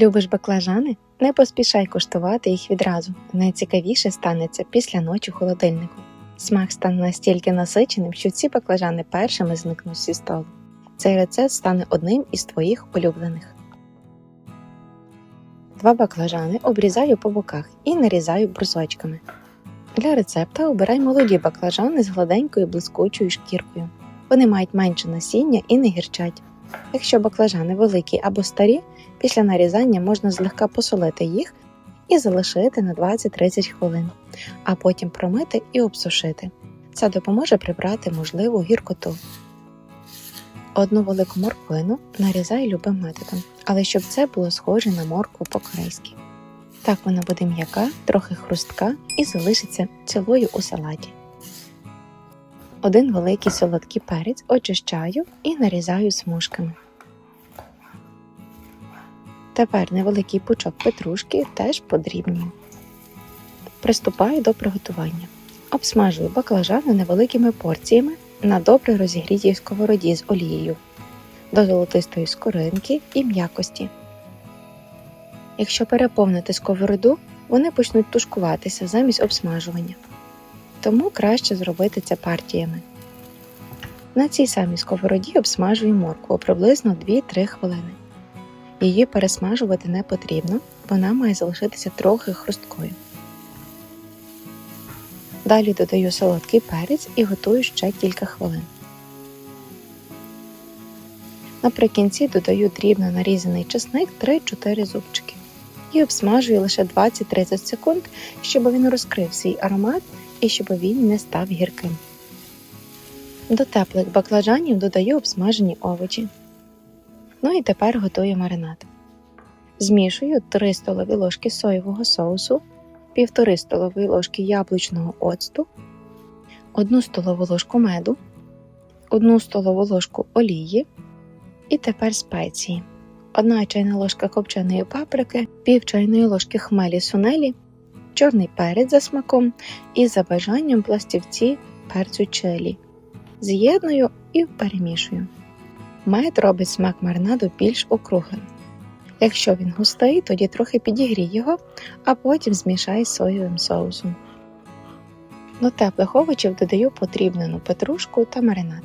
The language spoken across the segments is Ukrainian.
Любиш баклажани? Не поспішай куштувати їх відразу. Найцікавіше станеться після ночі в холодильнику. Смак стане настільки насиченим, що ці баклажани першими зникнуть зі столу. Цей рецепт стане одним із твоїх улюблених. 2 баклажани обрізаю по боках і нарізаю брусочками. Для рецепта обирай молоді баклажани з гладенькою блискучою шкіркою. Вони мають менше насіння і не гірчать. Якщо баклажани великі або старі, після нарізання можна злегка посолити їх і залишити на 20-30 хвилин, а потім промити і обсушити. Це допоможе прибрати можливу гіркоту. Одну велику морквину нарізай любим методом, але щоб це було схоже на моркву по-корейськи. Так вона буде м'яка, трохи хрустка і залишиться цілою у салаті. 1 великий солодкий перець очищаю і нарізаю смужками. Тепер невеликий пучок петрушки теж подрібнюю. Приступаю до приготування. Обсмажую баклажани невеликими порціями на добре розігрітій сковороді з олією до золотистої скоринки і м'якості. Якщо переповнити сковороду, вони почнуть тушкуватися замість обсмажування. Тому краще зробити це партіями. На цій самій сковороді обсмажую моркву приблизно 2-3 хвилини. Її пересмажувати не потрібно, вона має залишитися трохи хрусткою. Далі додаю солодкий перець і готую ще кілька хвилин. Наприкінці додаю дрібно нарізаний чесник 3-4 зубчики. І обсмажую лише 20-30 секунд, щоб він розкрив свій аромат і щоб він не став гірким. До теплих баклажанів додаю обсмажені овочі. Ну і тепер готую маринад. Змішую 3 столові ложки соєвого соусу, 1,5 столової ложки яблучного оцту, 1 столову ложку меду, 1 столову ложку олії і тепер спеції. 1 чайна ложка копченої паприки, пів чайної ложки хмелі сунелі, чорний перець за смаком і за бажанням пластівці перцю чилі. З'єдную і перемішую. Мед робить смак маринаду більш округлим. Якщо він густий, тоді трохи підігрій його, а потім змішай з соєвим соусом. До теплих овочів додаю подрібнену петрушку та маринад.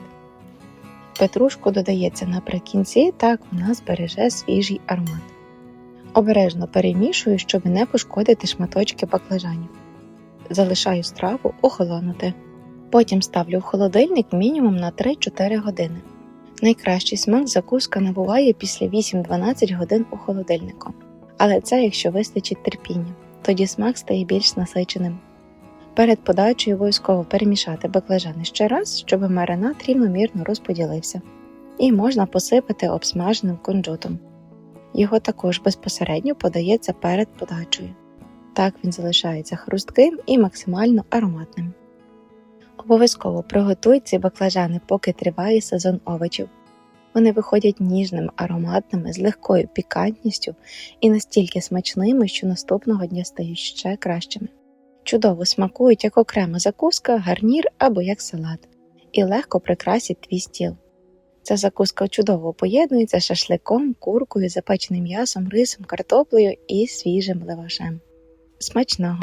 Петрушку додається наприкінці, так вона збереже свіжий аромат. Обережно перемішую, щоб не пошкодити шматочки баклажанів. Залишаю страву охолонути. Потім ставлю в холодильник мінімум на 3-4 години. Найкращий смак закуска набуває після 8-12 годин у холодильнику. Але це якщо вистачить терпіння, тоді смак стає більш насиченим. Перед подачею обов'язково перемішати баклажани ще раз, щоб маринад рівномірно розподілився. І можна посипати обсмаженим кунжутом. Його також безпосередньо подається перед подачею. Так він залишається хрустким і максимально ароматним. Обов'язково приготуй ці баклажани, поки триває сезон овочів. Вони виходять ніжними, ароматними, з легкою пікантністю і настільки смачними, що наступного дня стають ще кращими. Чудово смакують як окрема закуска, гарнір або як салат. І легко прикрасять твій стіл. Ця закуска чудово поєднується з шашликом, куркою, запеченим м'ясом, рисом, картоплею і свіжим лавашем. Смачного!